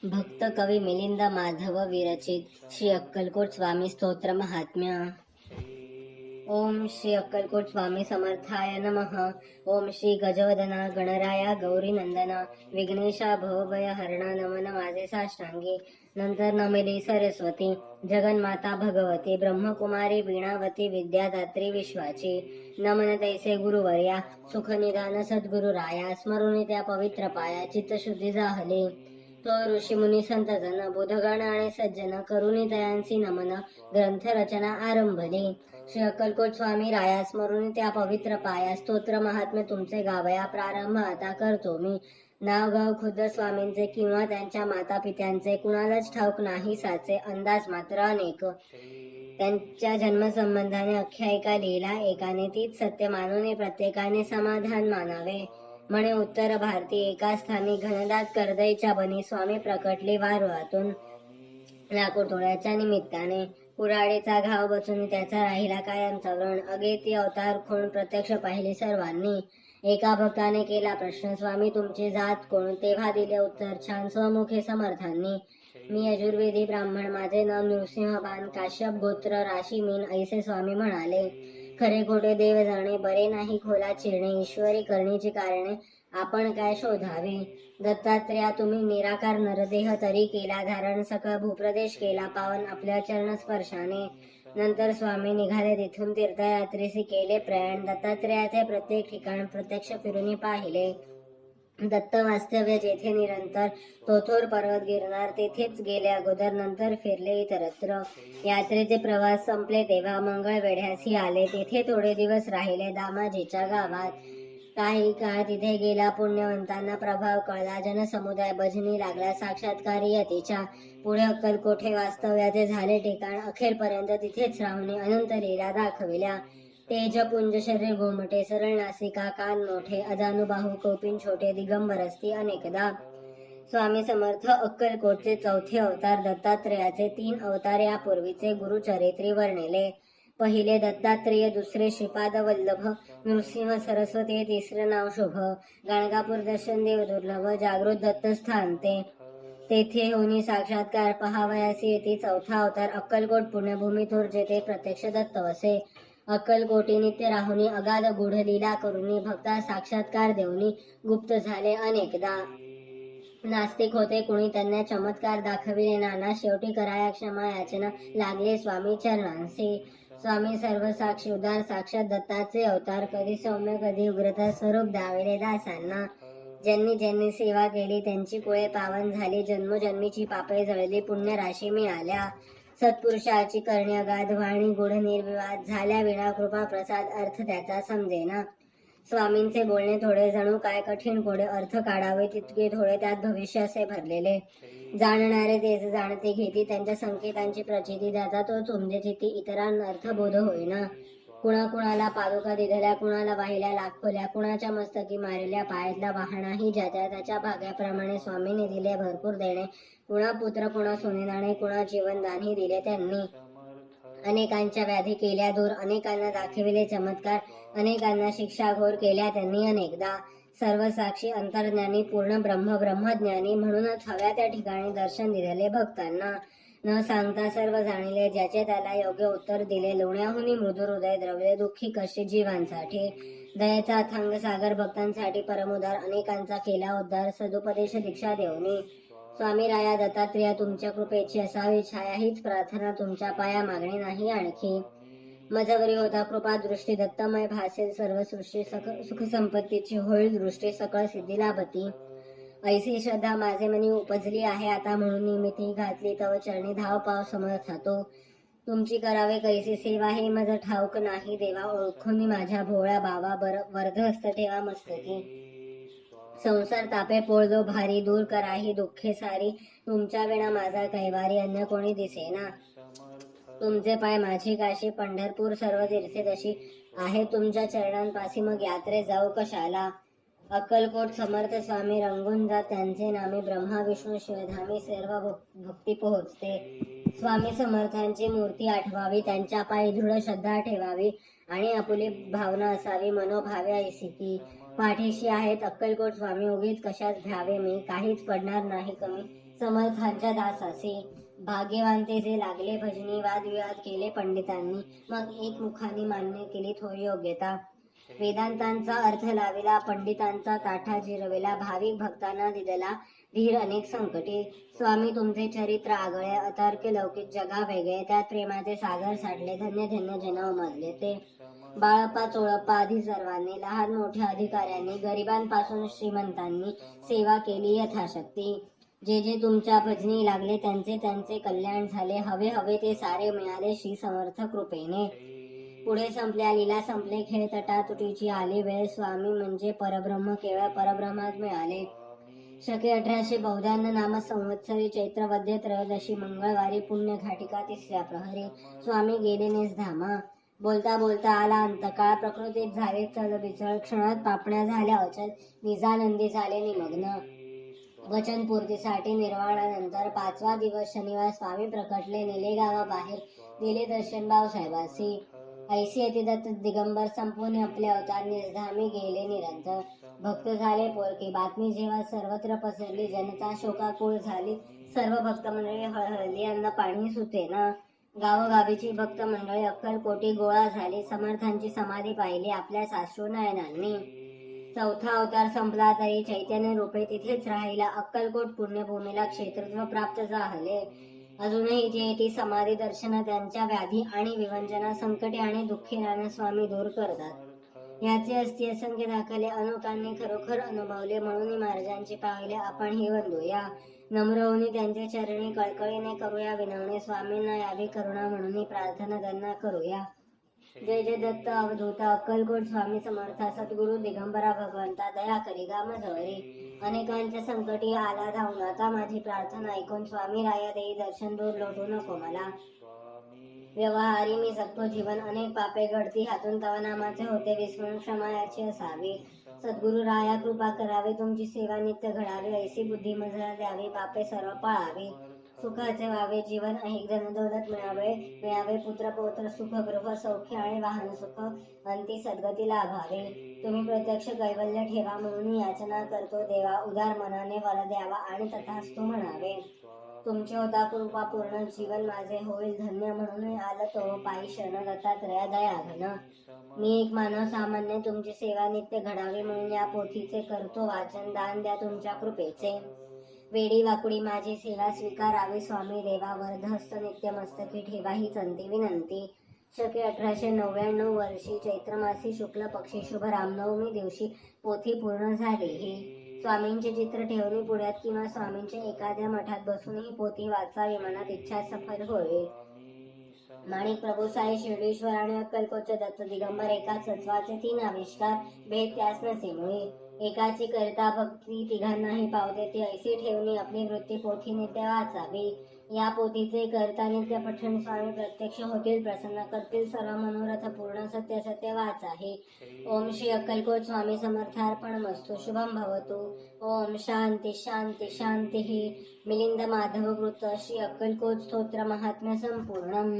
भक्त कवी मिलिंद माधव विरचित श्री अक्कलकोट स्वामी स्तोत्र महात्म्य। ओम श्री अक्कलकोट स्वामी समर्थाय नमः। ओम श्री गजवदना गणराया गौरी नंदना विघ्नेशा भवभय हरणा नमन माझे साष्टांगी। नंतर नमिली सरस्वती जगन्माता भगवती ब्रह्मकुमारी वीणावती विद्यादात्री विश्वाची। नमन तैसे गुरुवर्या सुखनिधान सद्गुरु राया स्मरुनी त्या पवित्र पाया चित्तशुद्धी जाहली। तो ऋषी मुनी संत जन बुधगण आणि सज्जन करुणी तयांसी नमन ग्रंथ रचना आरंभली। श्री अक्कलकोट स्वामी राया स्मरुनी त्या पवित्र पाया स्तोत्र महात्म्य तुमचे गावया प्रारंभ आता करतो मी। नाव गाव खुद्द स्वामींचे किंवा त्यांच्या माता पित्यांचे कुणालाच ठाऊक नाही साचे अंदाज मात्र अनेक। त्यांच्या जन्मसंबंधाने आख्यायिका लिहिला एकाने तीच सत्य मानून प्रत्येकाने समाधान मानावे। म्हणे उत्तर भारती एका स्थानी घनदाट कर्दईच्या बनी स्वामी प्रकटले वारुळातून। लाकूड तोड्याच्या निमित्ताने कुऱ्हाडीचा घाव बसून त्याचा राहिला कायमचा व्रण। अगेती अवतार खूण प्रत्यक्ष पाहिली सर्वांनी। एका भक्ताने केला प्रश्न स्वामी तुमची जात कोण? तेव्हा दिले उत्तर छान स्वमुखे समर्थांनी। मी यजुर्वेदी ब्राह्मण माझे नाव नृसिंहबान काश्यप गोत्र राशी मीन ऐसे स्वामी म्हणाले। खरे खोटे देव जाणे बरे नाही खोला चिरणे ईश्वरी करणीची कारणे आपण काय शोधावे। दत्तात्रेया तुम्ही निराकार नरदेह तरी केला धारण सकळ भूप्रदेश केला पावन आपल्या चरण स्पर्शाने। नंतर स्वामी निघाले तिथून तीर्थयात्रेसी केले प्रयाण। दत्तात्रेयाचे प्रत्येक ठिकाण प्रत्यक्ष फिरून पाहिले। दत्त वास्तव्य जेथे निरंतर तोथोर पर्वत गिरणार तेथेच गेले अगोदर नंतर फिरले इतरत्र। यात्रेचे प्रवास संपले तेव्हा मंगळ वेढ्यासी आले तेथे थोडे दिवस राहिले दामाजीच्या गावात। काही काळ तिथे गेला पुण्यवंतांना प्रभाव कळला जनसमुदाय भजनी लागला साक्षात्कारी यतीच्या। पुढे अक्कलकोट हे वास्तव्याचे झाले ठिकाण अखेरपर्यंत तिथेच राहुनी अनंत लीला दाखविल्या। तेजपुंज शरीर घोमटे सरळ नासिका कान मोठे अजानुबाहू कौपिन छोटे दिगंबर असती अनेकदा। स्वामी समर्थ अक्कलकोटचे चौथे अवतार दत्तात्रेयाचे 3 अवतार यापूर्वीचे गुरुचरित्री वर्णिले। पहिले दत्तात्रेय दुसरे श्रीपाद वल्लभ नृसिंह सरस्वती तिसरे नाव शुभ। गाणगापूर दर्शन देव दुर्लभ जागृत दत्त स्थान तेथे होनी साक्षात्कार पहावयासी येथे चौथा अवतार अक्कलकोट पुण्यभूमी थोर जेथे प्रत्यक्ष दत्त वसे। अक्कलकोटी नित्य राहुनी अगाध गूढ लीला करुनी भक्ता साक्षात्कार देऊनी गुप्त झाले अनेकदा। नास्तिक होते कुणी त्यांना चमत्कार दाखविले नाना शेवटी कराया क्षमा याचना लागले स्वामी चरणांसी। स्वामी सर्व साक्षी उदार साक्षात दत्ताचे अवतार कधी सौम्य कधी उग्रता स्वरूप दाविले दासांना। ज्यांनी ज्यांनी सेवा केली त्यांची कुळे पावन झाली जन्मोजन्मीची पापे जळली पुण्य राशी मिळाल्या। सत्पुरुषाची करणी अगाध वाणी गुढ निर्विवाद झाल्या विना कृपा प्रसाद अर्थ त्याचा समजेना। स्वामींचे बोलणे थोडे जणू काय कठीण कोडे अर्थ काढावे तितके थोडे त्यात भविष्य असे भरलेले। जाणणारे तेच जाणते घेती त्यांच्या संकेतांची प्रचिती त्याचा तो चुंबे चिती इतरांना अर्थबोध होईना। कुणाकुणाला पादुका दिधल्या कुणाला वाहिल्या लाखोल्या कुणाच्या मस्तकी मारिल्या पायातला वाहनाही ज्याच्या त्याच्या भाग्याप्रमाणे स्वामीने दिले भरपूर देणे। कुणा पुत्र कुणा सोनेदाणे कुणा जीवनदानही दिले त्यांनी। अनेकांच्या व्याधी केल्या दूर अनेकांना दाखविले चमत्कार अनेकांना शिक्षा घोर केल्या त्यांनी अनेकदा। सर्व साक्षी अंतर्ज्ञानी पूर्ण ब्रह्मज्ञानी म्हणूनच हव्या त्या ठिकाणी दर्शन दिलेले भक्तांना। न सांगता सर्व जाणिले ज्याचे त्याला योग्य उत्तर दिले। लोण्याहुनी मृदू हृदय द्रवले दुःखी कष्टी जीवांसाठी। दयेचा अथांग सागर भक्तांसाठी परमोदार अनेकांचा केला उद्धार सदुपदेश दीक्षा देऊनी। स्वामी राया दत्तात्रेया तुमच्या कृपेची असावी छाया हीच प्रार्थना तुमच्या पाया मागणे नाही आणखी। मजवरी होता कृपा दृष्टी दत्तमय भासेल सर्व सृष्टी सुख संपत्तीची होईल दृष्टी सकळ सिद्धी लाभती। ऐसी श्रद्धा माझे मनी उपजली आहे आता म्हणून निमित्ती घातली तव चरणी धाव पाव समर्थातो। तुमची करावे कैसी सेवा हे मज ठाऊक नाही देवा ओळखून माझ्या भोळ्या बावा वर्धहस्त ठेवा मस्तकी। संसार तापे पोळलो भारी दूर कराही दुःखे सारी तुमच्या विना माझा कैवारी अन्य कोणी दिसेना। तुमचे पाय माझी काशी पंढरपूर सर्व तीर्थे तशी आहे तुमच्या चरणांपासी मग यात्रे जाऊ कशाला। अक्कलकोट समर्थ स्वामी रंगून जात त्यांचे नामे ब्रह्मा विष्णू शिवधामी सर्व भक्ती पोहोचते। स्वामी समर्थांची मूर्ती आठवावी त्यांच्या पायी दृढ श्रद्धा ठेवावी आणि आपुली भावना असावी मनोभावे ऐसी ती। पाठीशी आहेत अक्कलकोट स्वामी उगीच कशाच भ्यावे मी काहीच पडणार नाही कमी समर्थांच्या दासासी. भाग्यवान ते जे लागले भजनी, वादविवाद केले पंडितांनी, मग एक मुखाने मान्य केली थोर योग्यता. वेदांतांचा अर्थ लाविला, पंडितांचा ताठा जिरविला, भाविक भक्तांना दिलेला धीर अनेक संकटे. स्वामी तुमचे चरित्र आगळे, अतर्क लौकिक जगा वेगळे, त्यात प्रेमाचे सागर साठले, धन्य धन्य जन उमजले ते. बाळप्पा चोळप्पा आधी सर्वांनी, लहान मोठ्या अधिकाऱ्यांनी, गरिबांपासून श्रीमंतांनी सेवा केली यथाशक्ती. जे जे तुमच्या भजनी लागले त्यांचे त्यांचे कल्याण झाले, हवे हवे ते सारे मिळाले श्री समर्थ कृपेने. पुढे संपल्या लीला, संपले खेळ, तटातुटीची आली वेळ, स्वामी म्हणजे परब्रह्म, केवळ परब्रह्मच मिळाले. शके 1852 नाम संवत्सरी, चैत्र वद्य त्रयोदशी, मंगळवारी, पुण्य घाटिका 3ऱ्या प्रहरी. स्वामी गेले निजधामा. बोलता बोलता आला अंतकाळ, प्रकृतीत झाले चलबिचळ, क्षणात पापण्या झाल्या अचल, निजानंदी झाले निमग्न. वचनपूर्तीसाठी निर्वाणानंतर 5वा दिवस शनिवार स्वामी प्रकटले, नेले गावाबाहेर, दिले दर्शन भाऊसाहेबासी. ऐसी अतिदत्त दिगंबर, संपूर्ण आपले अवतार, निजधामी गेले निरंतर. भक्त झाले पोरके, बातमी जेव्हा सर्वत्र पसरली, जनता शोकाकुळ झाली, सर्व भक्त मंडळी हळहळली, अन्न पाणी सुचेना. गावोगावीची भक्त मंडळी अक्कलकोटी गोळा झाली, समर्थांची समाधी पाहिली आपल्या साश्रू नयनांनी. 4था अवतार संपला तरी चैतन्य रूपे तिथेच राहिला, अक्कलकोट पुण्यभूमीला क्षेत्रत्व प्राप्त झाले. अजूनही जे ती समाधी दर्शन त्यांच्या व्याधी आणि विवंचना, संकटे आणि दुःखी स्वामी दूर करतात. याचे असती असंख्य दाखले, अनेकांनी खरोखर अनुभवले, म्हणून महाराजांची पावले आपणही वंदूया. नम्र होऊन त्यांचे चरणी कळकळीने करूया विनवणे, स्वामींना यावी करुणा म्हणून प्रार्थना त्यांना करूया. जय जय दत्त अवधूत अक्कलकोट स्वामी समर्था, सद्गुरु दिगंबरा भगवंता, दया करी गामजवरी. अनेकांच्या संकटी आला धावून, आता माझी प्रार्थना ऐकून स्वामी राया देई दर्शन, दूर लोटू नको मला. व्यवहारी मी जगतो जीवन, अनेक पापे घडती हातून, तव नामाचे होते विस्मरण, क्षमा याची असावी. सद्गुरु राया कृपा करावी, तुमची सेवा नित्य घडावी, ऐसी बुद्धी मजला द्यावी, पापे सर्व पळावी. सुखाचे व्हावे जीवन, अहिक धन दौलत मिळावे, पुत्र पौत्र सुख गृह सौख्य आणि वाहन सुख, अंती सद्गती लाभावी. तुम्ही प्रत्यक्ष कैवल्य ठेवा म्हणून याचना करतो देवा, उदार मनाने वर द्यावा आणि तथास्तु म्हणावे. तुमचे होता कृपा पूर्ण, जीवन माझे होईल धन्य, म्हणून आलं तो पायी शरण दत्तात्रया दयाघन. मी एक मानव सामान्य, तुमची सेवा नित्य घडावी म्हणून या पोथीचे करतो वाचन, दान द्या तुमच्या कृपेचे. वेडी वाकुडी माझी सेवा स्वीकारावी, स्वामी देवा वरदहस्त नित्य मस्तकी ठेवा, हीच अंती विनंती. शके 1899 वर्षी चैत्र मासी शुक्ल पक्षी शुभ रामनवमी दिवशी पोथी पूर्ण झाली. ही स्वामींचे चित्र ठेवून पुढ्यात किंवा स्वामींच्या एखाद्या मठात बसून ही पोथी वाचावी, मनात इच्छा सफल होईल. माणिक प्रभू साई शिर्डीश्वर आणि अक्कलकोटचे दत्त दिगंबर, एकाच सत्वाचे 3 आविष्कार, भेद त्यास नसे मुळी. एकाची करता भक्ती तिघांनाही पावते, ती ऐसी ठेवणी आपली वृत्ती पोथी नित्य वाचावी. या पोथीचे करता नित्य पठण, स्वामी प्रत्यक्ष होतील प्रसन्न, करतील सर्व मनोरथ पूर्ण, सत्य सत्य वाचाहे. ओम श्री अक्कलकोट स्वामी समर्थार्पण मस्तु. शुभम भवतु. ओम शांती शांती शांती. मिलिंद माधव कृत श्री अक्कलकोट स्तोत्र महात्म्य संपूर्णम.